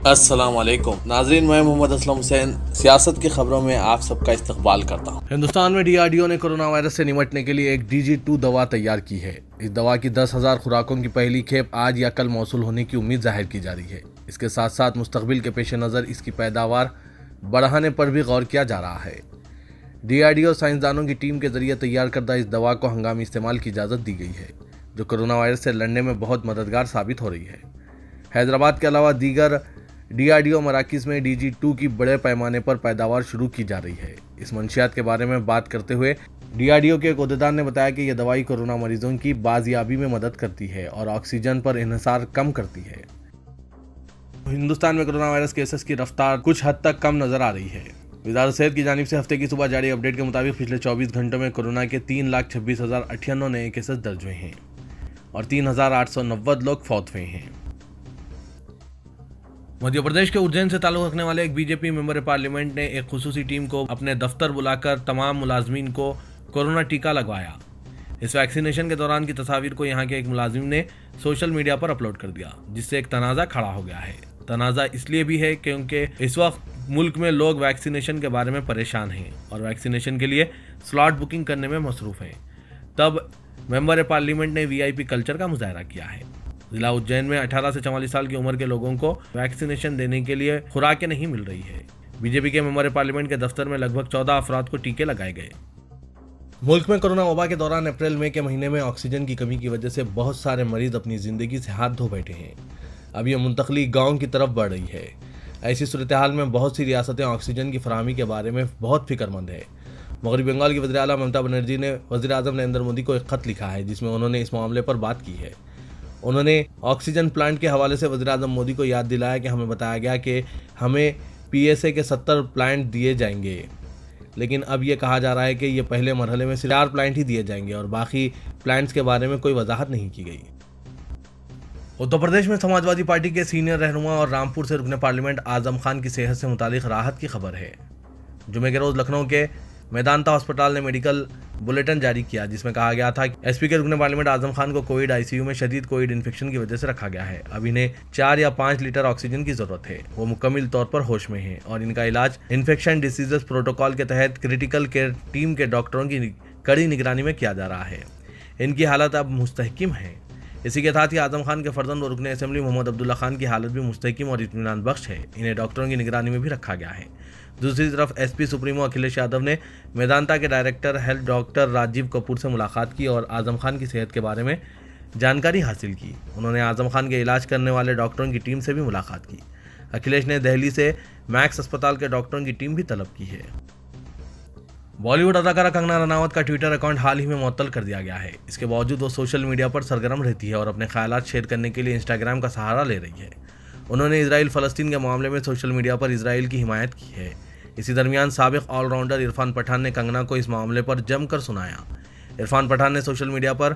अस्सलाम वालेकुम नाजरीन, मैं मोहम्मद असलम हुसैन सियासत की खबरों में आप सबका इस्तकबाल करता हूँ। हिंदुस्तान में डीआरडीओ ने कोरोना वायरस से निपटने के लिए एक DG2 दवा तैयार की है। इस दवा की 10,000 खुराकों की पहली खेप आज या कल मौसूल होने की उम्मीद जाहिर की जा रही है। इसके साथ साथ मुस्तकबिल के पेश नज़र इसकी पैदावार बढ़ाने पर भी गौर किया जा रहा है। डीआरडीओ साइंसदानों की टीम के जरिए तैयार करदा इस दवा को हंगामी इस्तेमाल की इजाज़त दी गई है, जो कोरोना वायरस से लड़ने में बहुत मददगार साबित हो रही है। हैदराबाद के अलावा दीगर डीआरडीओ मराकिज़ में DG2 की बड़े पैमाने पर पैदावार शुरू की जा रही है। इस मंशियात के बारे में बात करते हुए डीआरडीओ के एक अहदेदार ने बताया कि यह दवाई कोरोना मरीजों की बाजियाबी में मदद करती है और ऑक्सीजन पर इन्हिसार कम करती है। हिंदुस्तान में कोरोना वायरस केसेस की रफ्तार कुछ हद तक कम नजर आ रही है। वज़ारत सेहत की जानिब से हफ्ते की सुबह जारी अपडेट के मुताबिक पिछले 24 घंटों में कोरोना के 3,26,098 नए केसेस दर्ज हुए हैं और 3,890 लोग फौत हुए हैं। मध्य प्रदेश के उज्जैन से ताल्लुक़ रखने वाले एक बीजेपी मेंबर पार्लियामेंट ने एक खुसूसी टीम को अपने दफ्तर बुलाकर तमाम मुलाजमीन को कोरोना टीका लगवाया। इस वैक्सीनेशन के दौरान की तस्वीर को यहाँ के एक मुलाजिम ने सोशल मीडिया पर अपलोड कर दिया, जिससे एक तनाज़ा खड़ा हो गया है। तनाज़ा इसलिए भी है क्योंकि इस वक्त मुल्क में लोग वैक्सीनेशन के बारे में परेशान हैं और वैक्सीनेशन के लिए स्लॉट बुकिंग करने में मसरूफ़ हैं। तब मेंबर पार्लियामेंट ने VIP कल्चर का मुजाहरा किया है। जिला उज्जैन में 18 से 44 साल की उम्र के लोगों को वैक्सीनेशन देने के लिए खुराकें नहीं मिल रही है। बीजेपी के मेंबर पार्लियामेंट के दफ्तर में लगभग 14 अफराद को टीके लगाए गए। मुल्क में कोरोना वबा के दौरान अप्रैल मई के महीने में ऑक्सीजन की कमी की वजह से बहुत सारे मरीज अपनी जिंदगी से हाथ धो बैठे हैं। अब यह मुंतकली गाँव की तरफ बढ़ रही है। ऐसी सूरत हाल में बहुत सी रियासतें ऑक्सीजन की फराहमी के बारे में बहुत फिक्रमंद है। मगरबी बंगाल की वज़ीर आला ममता बनर्जी ने वज़ीर आज़म नरेंद्र मोदी को एक खत लिखा है, जिसमें उन्होंने इस मामले पर बात की है। उन्होंने ऑक्सीजन प्लांट के हवाले से वज़ीर आज़म मोदी को याद दिलाया कि हमें बताया गया कि हमें PSA के 70 प्लांट दिए जाएंगे, लेकिन अब ये कहा जा रहा है कि ये पहले मरहले में सिर्फ 4 प्लांट ही दिए जाएंगे और बाकी प्लांट्स के बारे में कोई वजाहत नहीं की गई। उत्तर प्रदेश में समाजवादी पार्टी के सीनियर रहनुमा और रामपुर से रुकने पार्लियामेंट आजम खान की सेहत से मुतालिक राहत की खबर है। जुमे के रोज़ लखनऊ के मेदांता अस्पताल ने मेडिकल बुलेटिन जारी किया, जिसमें कहा गया था कि SP के रुकने पार्लियामेंट आजम खान को कोविड ICU में शदीद कोविड इन्फेक्शन की वजह से रखा गया है। अब इन्हें 4 या 5 लीटर ऑक्सीजन की जरूरत है। वो मुकम्मल तौर पर होश में हैं और इनका इलाज इन्फेक्शन डिसीजेस प्रोटोकॉल के तहत क्रिटिकल केयर टीम के डॉक्टरों की कड़ी निगरानी में किया जा रहा है। इनकी हालत अब मुस्तहकिम है। इसी के साथ ही आजम खान के फर्जंद और रुकने असेंबली मोहम्मद अब्दुल्ला खान की हालत भी मुस्तहकिम और इत्मीनान बख्श है। इन्हें डॉक्टरों की निगरानी में भी रखा गया है। दूसरी तरफ SP सुप्रीमो अखिलेश यादव ने मेदांता के director health doctor Rajeev Kapoor से मुलाकात की और आजम खान की सेहत के बारे में जानकारी हासिल की। उन्होंने आजम खान के इलाज करने वाले डॉक्टरों की टीम से भी मुलाकात की। अखिलेश ने दिल्ली से मैक्स अस्पताल के डॉक्टरों की टीम भी तलब की है। बॉलीवुड अदाकारा कंगना रनावत का ट्विटर अकाउंट हाल ही में मुअत्तल कर दिया गया है। इसके बावजूद वो सोशल मीडिया पर सरगर्म रहती है और अपने ख्यालात शेयर करने के लिए इंस्टाग्राम का सहारा ले रही है। उन्होंने इजराइल फ़लस्तीन के मामले में सोशल मीडिया पर इजराइल की हिमायत की है। इसी दरमियान साबिक ऑलराउंडर इरफान पठान ने कंगना को इस मामले पर जमकर सुनाया। इरफान पठान ने सोशल मीडिया पर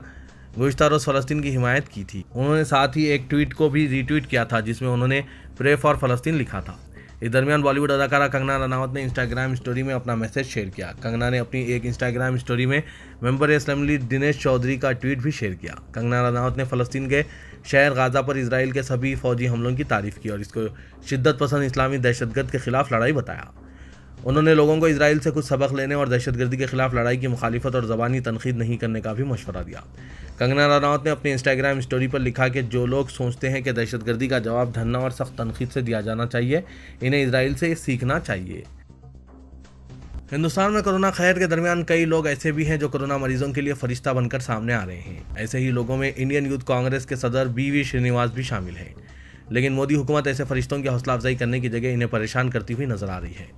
गुज़िश्ता रोज़ फ़लस्तीन की हिमायत की थी। उन्होंने साथ ही एक ट्वीट को भी रीट्वीट किया था, जिसमें उन्होंने प्रे फॉर फ़लस्तीन लिखा था। इस दरमियान बॉलीवुड अदाकारा कंगना रनावत ने इंस्टाग्राम स्टोरी में अपना मैसेज शेयर किया। कंगना ने अपनी एक इंस्टाग्राम स्टोरी में मेंबर असेंबली दिनेश चौधरी का ट्वीट भी शेयर किया। कंगना रनावत ने फ़लस्तीन के शहर गाज़ा पर इसराइल के सभी फौजी हमलों की तारीफ़ की और इसको शिद्दत पसंद इस्लामी दहशतगर्द के खिलाफ लड़ाई बताया। उन्होंने लोगों को इसराइल से कुछ सबक लेने और दहशतगर्दी के खिलाफ लड़ाई की मुखालिफत और ज़बानी तनकीद नहीं करने का भी मशवरा दिया। कंगना रनावत ने अपनी इंस्टाग्राम स्टोरी पर लिखा कि जो लोग सोचते हैं कि दहशतगर्दी का जवाब धरना और सख्त तनकीद से दिया जाना चाहिए, इन्हें इसराइल से सीखना चाहिए। हिंदुस्तान में कोरोना खैर के दरमियान कई लोग ऐसे भी हैं जो कोरोना मरीजों के लिए फरिश्ता बनकर सामने आ रहे हैं। ऐसे ही लोगों में इंडियन यूथ कांग्रेस के सदर BV श्रीनिवास भी शामिल हैं। लेकिन मोदी हुकूमत ऐसे फरिश्तों की हौसला अफजाई करने की जगह इन्हें परेशान करती हुई नजर आ रही है।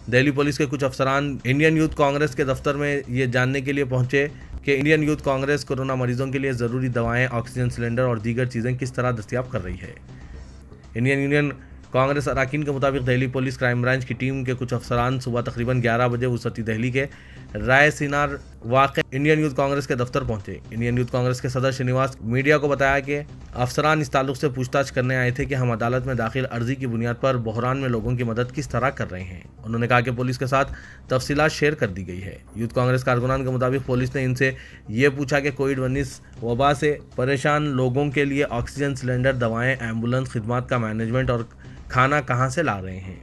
दिल्ली पुलिस के कुछ अफसरान इंडियन यूथ कांग्रेस के दफ्तर में ये जानने के लिए पहुंचे कि इंडियन यूथ कांग्रेस कोरोना मरीजों के लिए ज़रूरी दवाएं, ऑक्सीजन सिलेंडर और दीगर चीज़ें किस तरह दस्तियाब कर रही है। इंडियन कांग्रेस अरकान के मुताबिक दिल्ली पुलिस क्राइम ब्रांच की टीम के कुछ अफसरान सुबह तकरीबन 11 बजे वसती दिल्ली के राय सिनार वाक़े इंडियन यूथ कांग्रेस के दफ्तर पहुंचे। इंडियन यूथ कांग्रेस के सदर श्रीनिवास मीडिया को बताया कि अफसरान इस ताल्लुक से पूछताछ करने आए थे कि हम अदालत में दाखिल अर्जी की बुनियाद पर बहरान में लोगों की मदद किस तरह कर रहे हैं। उन्होंने कहा कि पुलिस के साथ तफसीलात शेयर कर दी गई है। यूथ कांग्रेस कारकुनान के मुताबिक पुलिस ने इनसे ये पूछा कि कोविड-19 वबा से परेशान लोगों के लिए ऑक्सीजन सिलेंडर, दवाएं, एम्बुलेंस खिदमात का मैनेजमेंट और खाना कहां से ला रहे हैं।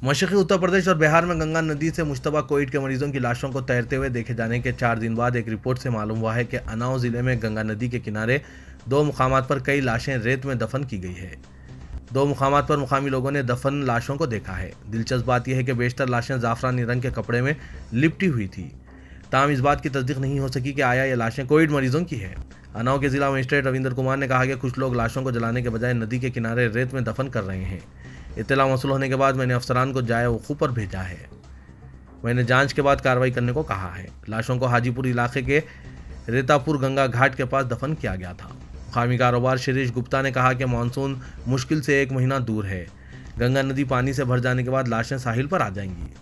मशरक़ी उत्तर प्रदेश और बिहार में गंगा नदी से मुश्तबा कोविड के मरीजों की लाशों को तैरते हुए देखे जाने के 4 दिन बाद एक रिपोर्ट से मालूम हुआ है कि उन्नाव जिले में गंगा नदी के किनारे 2 मुकामात पर कई लाशें रेत में दफन की गई है। 2 मुकामात पर मुकामी लोगों ने दफन लाशों को देखा है। दिलचस्प बात यह है कि बेशतर लाशें जाफरानी रंग के कपड़े में लिपटी हुई थी। ताहम इस बात की तस्दीक नहीं हो सकी कि आया ये लाशें कोविड मरीजों की है। उन्नाव के जिला मजिस्ट्रेट रविंदर कुमार ने कहा कि कुछ लोग लाशों को जलाने के बजाय नदी के किनारे रेत में दफन कर रहे हैं। इत्तला मौसूल होने के बाद मैंने अफसरान को जाए वकूफ़ पर भेजा है। मैंने जांच के बाद कार्रवाई करने को कहा है। लाशों को हाजीपुर इलाके के रेतापुर गंगा घाट के पास दफन किया गया था। मुकामी कारोबार शिरीष गुप्ता ने कहा कि मानसून मुश्किल से 1 महीना दूर है। गंगा नदी पानी से भर जाने के बाद लाशें साहिल पर आ जाएंगी।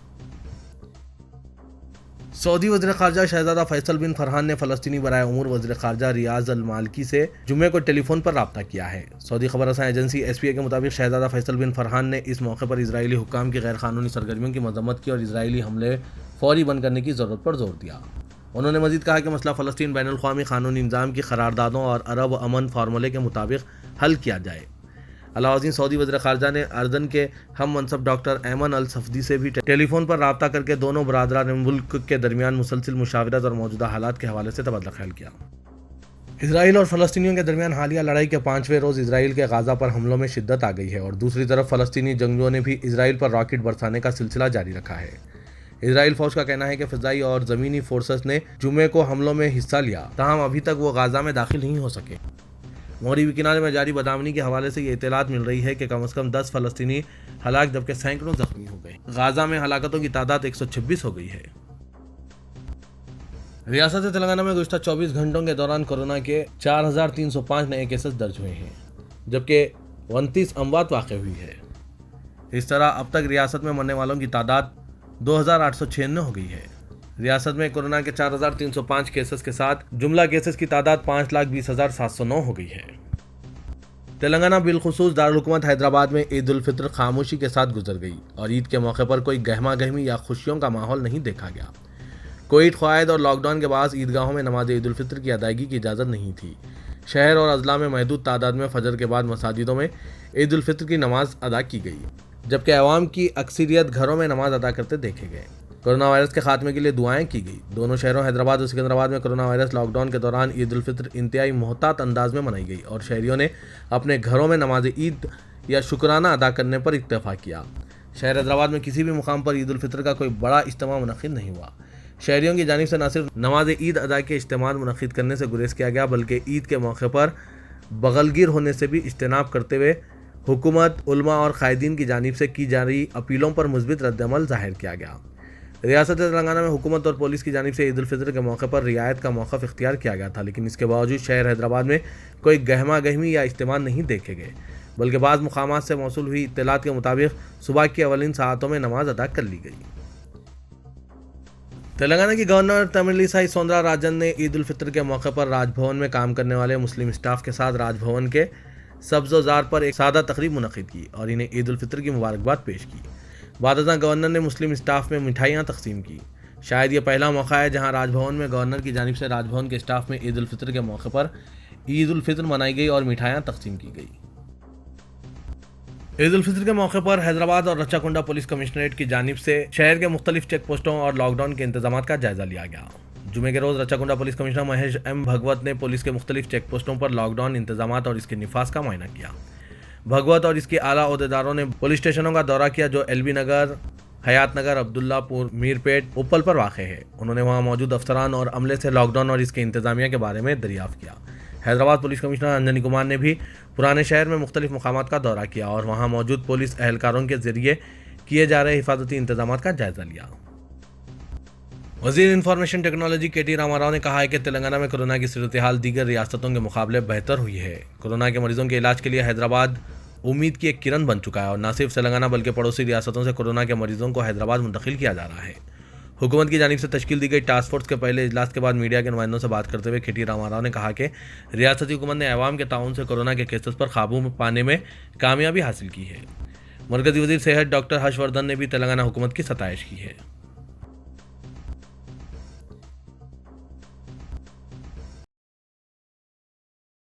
सऊदी वज़ीर ख़ारजा शहज़ादा फैसल बिन फरहान ने फ़लस्तीनी बराए उमूर वज़ीर ख़ारजा रियाज़ अल मालकी से जुम्मे को टेलीफोन पर रब्ता किया है। सऊदी खबर रसां एजेंसी SPA के मुताबिक शहज़ादा फैसल बिन फरहान ने इस मौके पर इजरायली हुक्काम की गैरकानूनी सरगर्मियों की मजम्मत की और इजरायली हमले फौरी बंद करने की ज़रूरत पर जोर दिया। उन्होंने मजीद कहा कि मसला फ़लस्तीन बैनुल-अक़वामी क़ानूनी निज़ाम की क़रारदादों और अरब अमन फार्मूले के मुताबिक हल किया जाए। अलाउद्दीन सऊदी वज़ीर ख़ारजा ने अर्दन के हम मनसब डॉक्टर ऐमन अल सफदी से भी टेलीफोन पर रब्ता करके दोनों बरादरान मुल्क के दरमियान मुसलसिल मुशावरत और मौजूदा हालात के हवाले से तबादला ख्याल किया। इसराइल और फ़लस्तीनियों के दरमियान हालिया लड़ाई के 5वें रोज़ इसराइल के गाज़ा पर हमलों में शिद्दत आ गई है और दूसरी तरफ फ़लस्तीनी जंगजुओं ने भी इसराइल पर रॉकेट बरसाने का सिलसिला जारी रखा है। इसराइल फ़ौज का कहना है कि फ़िज़ाई और ज़मीनी फोर्सेस ने जुमे को हमलों में हिस्सा लिया, ताहम अभी तक वो गाज़ा में दाखिल नहीं हो सके। मगरिबी किनारे में जारी बदामनी के हवाले से ये इत्तलात मिल रही है कि कम से कम 10 फ़लस्तीनी हलाक जबकि सैकड़ों जख्मी हो गए। गाज़ा में हलाकतों की तादाद 126 हो गई है। रियासत तेलंगाना में गुज़श्ता 24 घंटों के दौरान कोरोना के 4305 नए केसेस दर्ज हुए हैं, जबकि 29 अमवात वाक़ई हुई है। इस तरह अब तक रियासत में मरने वालों की तादाद 2896 हो गई है। रियासत में कोरोना के 4305 केसेस के साथ जुमला केसेस की तादाद 5,20,709 हो गई है। तेलंगाना बिलखुसूस दारुल हुकूमत हैदराबाद में ईद उल फित्र खामोशी के साथ गुजर गई और ईद के मौके पर कोई गहमा गहमी या खुशियों का माहौल नहीं देखा गया। कोविड क़वायद और लॉकडाउन के बाद ईदगाहों में नमाज ईद उल फित्र की अदायगी की इजाज़त नहीं थी। शहर और अजला में महदूद तादाद में फजर के बाद मसाजिदों में ईद उल फित्र की नमाज अदा की गई, जबकि अवाम की अक्सरियत घरों में नमाज अदा करते देखे गए। कोरोना वायरस के खात्मे के लिए दुआएं की गई। दोनों शहरों हैदराबाद और सिकंदराबाद में कोरोना वायरस लॉकडाउन के दौरान ईद उल फित्र इंतहाई मोहतात अंदाज में मनाई गई और शहरियों ने अपने घरों में नमाज ईद या शुक्राना अदा करने पर इत्तेफाक किया। शहर हैदराबाद में किसी भी मुकाम पर ईद उल फित्र का कोई बड़ा इज्तिमा मुनक़िद नहीं हुआ। शहरियों की जानिब से न सिर्फ नमाज ईद अदा के इज्तिमा मुनक़िद करने से गुरेज किया गया, बल्कि ईद के मौके पर बगलगिर होने से भी इज्तनाब करते हुए हुकूमत, उलमा और कायदीन की जानिब से की जा रही अपीलों पर मुस्बित रद्दअमल ज़ाहिर किया गया। रियासत तेलंगाना में हुकूमत और पुलिस की जानिब से ईद उल फित्र के मौके पर रियायत का मौक़िफ़ इख्तियार किया गया था, लेकिन इसके बावजूद शहर हैदराबाद में कोई गहमा गहमी या इज्तिमा नहीं देखे गए, बल्कि बाज़ मुकामात से मौसूल हुई इत्तलात के मुताबिक सुबह की अवलिन साअतों में नमाज अदा कर ली गई। तेलंगाना की गवर्नर तमिलिसाई सौंदरराजन ने ईद उल फित्र के मौके पर राजभवन में काम करने वाले मुस्लिम स्टाफ के साथ राजभवन के सब्ज़ोज़ार पर एक सादा तकरीब मुनक़िद की और इन्हें ईद उल फित्र की मुबारकबाद पेश की। बाद गवर्नर ने मुस्लिम स्टाफ में मिठाइयाँ तकसीम की। शायद ये पहला मौका है जहाँ राजभवन में गवर्नर की जानिब से राजभवन के स्टाफ में ईद उल फित्र के मौके पर ईद उल फित्र मनाई गई और मिठाइयाँ तकसीम की गई। ईद उल फित्र के मौके पर हैदराबाद और रच्चाकुंडा पुलिस कमिश्नरेट की जानिब से शहर के मुख्तलिफ चेक पोस्टों और लॉकडाउन के इंतजाम का जायजा लिया गया। जुमे के रोज़ Rachakonda police commissioner Mahesh M भगवत ने पुलिस के मुख्तलिफ चेक पोस्टों पर लॉकडाउन इंतजाम और इसके निफाज का मुआयना किया। भगवत और इसके आला अहदेदारों ने पुलिस स्टेशनों का दौरा किया जो LB नगर, हयात नगर, अब्दुल्लापुर, मीरपेट, उप्पल पर वाक़ है। उन्होंने वहां मौजूद अफसरान और अमले से लॉकडाउन और इसके इंतजामिया के बारे में दरियाफ्त किया। हैदराबाद पुलिस कमिश्नर अंजनी कुमार ने भी पुराने शहर में मुख्तलिफ मकामात का दौरा किया और वहाँ मौजूद पुलिस एहलकारों के जरिए किए जा रहे हिफाजती इंतजाम का जायजा लिया। वज़ीर इंफॉर्मेशन टेक्नोलॉजी KT रामाराव ने कहा है कि तेलंगाना में कोरोना की सूरत हाल दीगर रियासतों के मुकाबले बेहतर हुई है। कोरोना के मरीजों के इलाज के लिए हैदराबाद उम्मीद की एक किरण बन चुका है और न सिर्फ तेलंगाना बल्कि पड़ोसी रियासतों से कोरोना के मरीजों को हैदराबाद मुंतकिल किया जा रहा है। हुकूमत की जानिब से तश्कील दी गई टास्क फोर्स के पहले इजलास के बाद मीडिया के नुमाइंदों से बात करते हुए KT रामाराव ने कहा कि रियासती हुकूमत ने अवाम के ताउन से कोरोना के केसेस पर काबू पाने में कामयाबी हासिल की है। मरकजी वज़ीर सेहत डॉक्टर हर्षवर्धन ने भी तेलंगाना हुकूमत की सताइश की है।